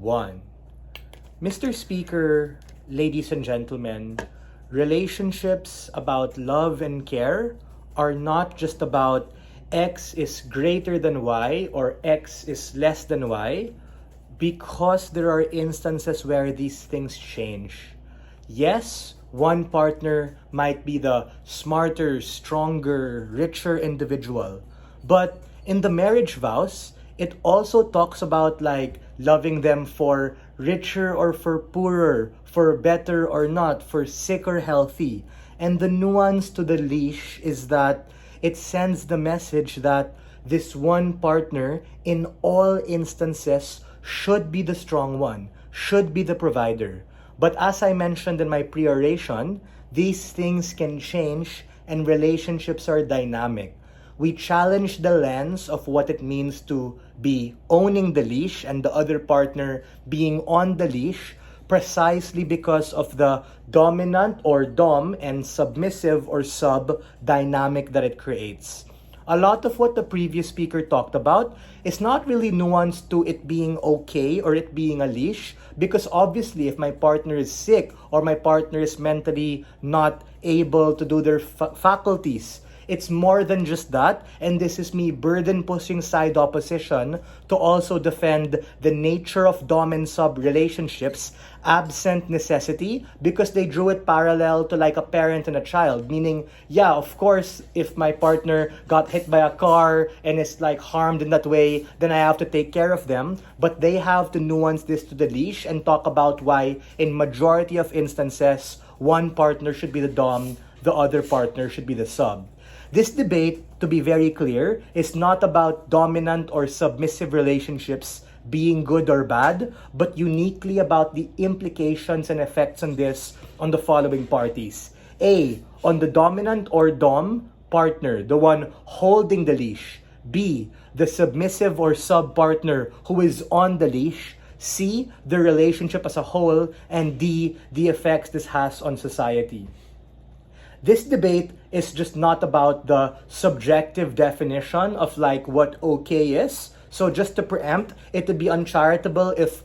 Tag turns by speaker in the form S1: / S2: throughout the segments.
S1: 1. Mr. Speaker, ladies and gentlemen, relationships about love and care are not just about X is greater than Y or X is less than Y, because there are instances where these things change. Yes, one partner might be the smarter, stronger, richer individual, but in the marriage vows, it also talks about like loving them for richer or for poorer, for better or not, for sick or healthy. And the nuance to the leash is that it sends the message that this one partner in all instances should be the strong one, should be the provider. But as I mentioned in my pre-oration, these things can change and relationships are dynamic. We challenge the lens of what it means to be owning the leash and the other partner being on the leash precisely because of the dominant or dom and submissive or sub dynamic that it creates. A lot of what the previous speaker talked about is not really nuanced to it being okay or it being a leash, because obviously if my partner is sick or my partner is mentally not able to do their faculties, it's more than just that, and this is me burden pushing side opposition to also defend the nature of dom and sub relationships absent necessity, because they drew it parallel to like a parent and a child, meaning, yeah, of course, if my partner got hit by a car and is like harmed in that way, then I have to take care of them, but they have to nuance this to the leash and talk about why in majority of instances, one partner should be the dom, the other partner should be the sub. This debate, to be very clear, is not about dominant or submissive relationships being good or bad, but uniquely about the implications and effects on this on the following parties. A, on the dominant or dom partner, the one holding the leash. B, the submissive or sub partner who is on the leash. C, the relationship as a whole. And D, the effects this has on society. This debate is just not about the subjective definition of like what okay is. So just to preempt, it would be uncharitable if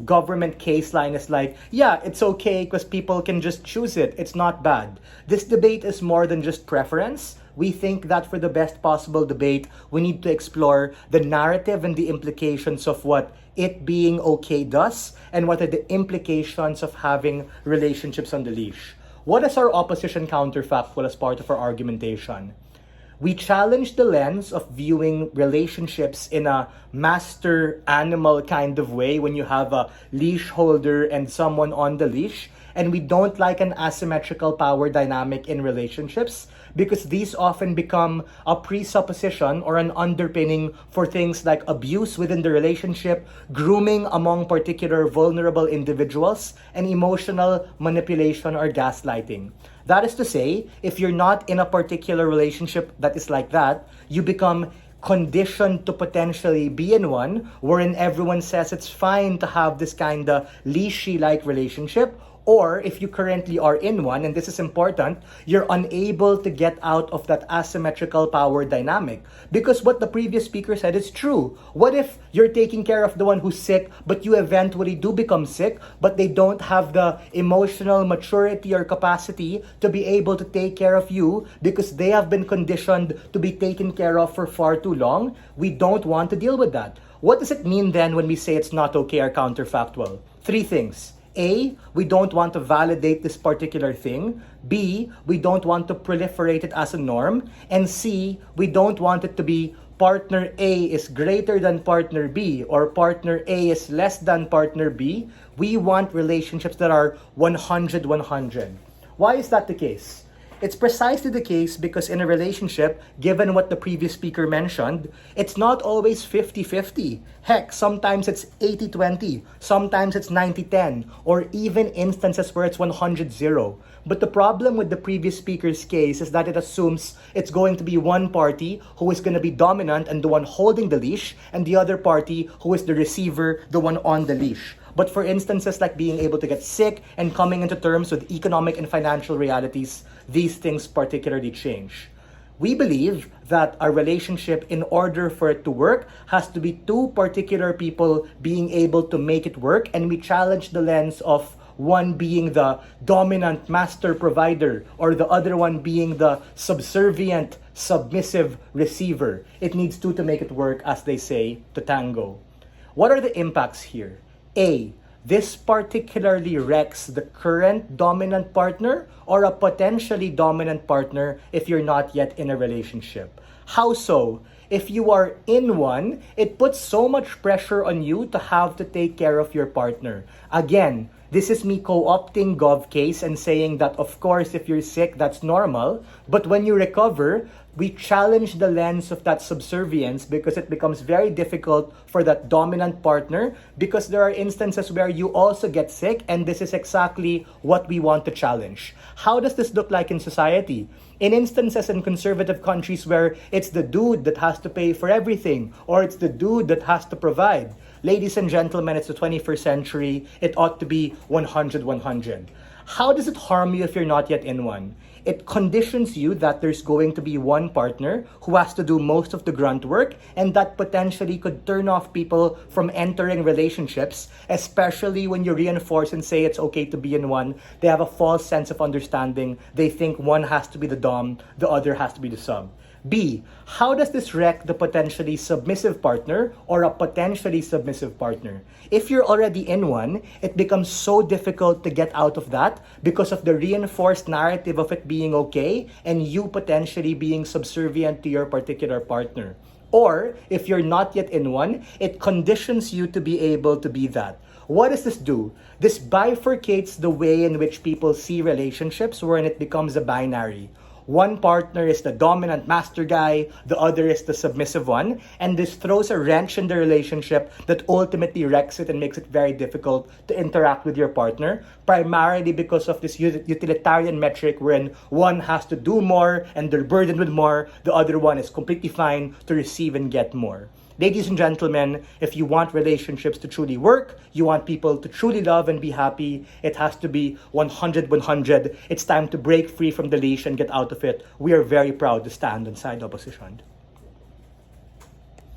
S1: government case line is like, yeah, it's okay because people can just choose it. It's not bad. This debate is more than just preference. We think that for the best possible debate, we need to explore the narrative and the implications of what it being okay does and what are the implications of having relationships on the leash. What is our opposition counterfactual as part of our argumentation? We challenge the lens of viewing relationships in a master-animal kind of way when you have a leash holder and someone on the leash, and we don't like an asymmetrical power dynamic in relationships because these often become a presupposition or an underpinning for things like abuse within the relationship, grooming among particular vulnerable individuals, and emotional manipulation or gaslighting. That is to say, if you're not in a particular relationship that is like that, you become conditioned to potentially be in one wherein everyone says it's fine to have this kind of leashy-like relationship. Or if you currently are in one, and this is important, you're unable to get out of that asymmetrical power dynamic. Because what the previous speaker said is true. What if you're taking care of the one who's sick, but you eventually do become sick, but they don't have the emotional maturity or capacity to be able to take care of you because they have been conditioned to be taken care of for far too long? We don't want to deal with that. What does it mean then when we say it's not okay or counterfactual? 3 things. A, we don't want to validate this particular thing. B, we don't want to proliferate it as a norm. And C, we don't want it to be partner A is greater than partner B or partner A is less than partner B. We want relationships that are 100-100. Why is that the case? It's precisely the case because in a relationship, given what the previous speaker mentioned, it's not always 50-50. Heck, sometimes it's 80-20, sometimes it's 90-10, or even instances where it's 100-0. But the problem with the previous speaker's case is that it assumes it's going to be one party who is going to be dominant and the one holding the leash, and the other party who is the receiver, the one on the leash. But for instances like being able to get sick and coming into terms with economic and financial realities, these things particularly change. We believe that a relationship, in order for it to work, has to be two particular people being able to make it work, and we challenge the lens of one being the dominant master provider or the other one being the subservient, submissive receiver. It needs two to make it work, as they say, to tango. What are the impacts here? A, this particularly wrecks the current dominant partner or a potentially dominant partner if you're not yet in a relationship. How so? If you are in one, it puts so much pressure on you to have to take care of your partner. Again, this is me co-opting Gov case and saying that, of course, if you're sick, that's normal. But when you recover, we challenge the lens of that subservience because it becomes very difficult for that dominant partner, because there are instances where you also get sick, and this is exactly what we want to challenge. How does this look like in society? In instances in conservative countries where it's the dude that has to pay for everything, or it's the dude that has to provide. Ladies and gentlemen, it's the 21st century. It ought to be 100-100. How does it harm you if you're not yet in one? It conditions you that there's going to be one partner who has to do most of the grunt work, and that potentially could turn off people from entering relationships, especially when you reinforce and say it's okay to be in one. They have a false sense of understanding. They think one has to be the dom, the other has to be the sub. B, how does this wreck the potentially submissive partner or a potentially submissive partner? If you're already in one, it becomes so difficult to get out of that because of the reinforced narrative of it being okay and you potentially being subservient to your particular partner. Or, if you're not yet in one, it conditions you to be able to be that. What does this do? This bifurcates the way in which people see relationships, wherein it becomes a binary. One partner is the dominant master guy, the other is the submissive one, and this throws a wrench in the relationship that ultimately wrecks it and makes it very difficult to interact with your partner, primarily because of this utilitarian metric wherein one has to do more and they're burdened with more, the other one is completely fine to receive and get more. Ladies and gentlemen, if you want relationships to truly work, you want people to truly love and be happy, it has to be 100-100. It's time to break free from the leash and get out of it. We are very proud to stand inside opposition.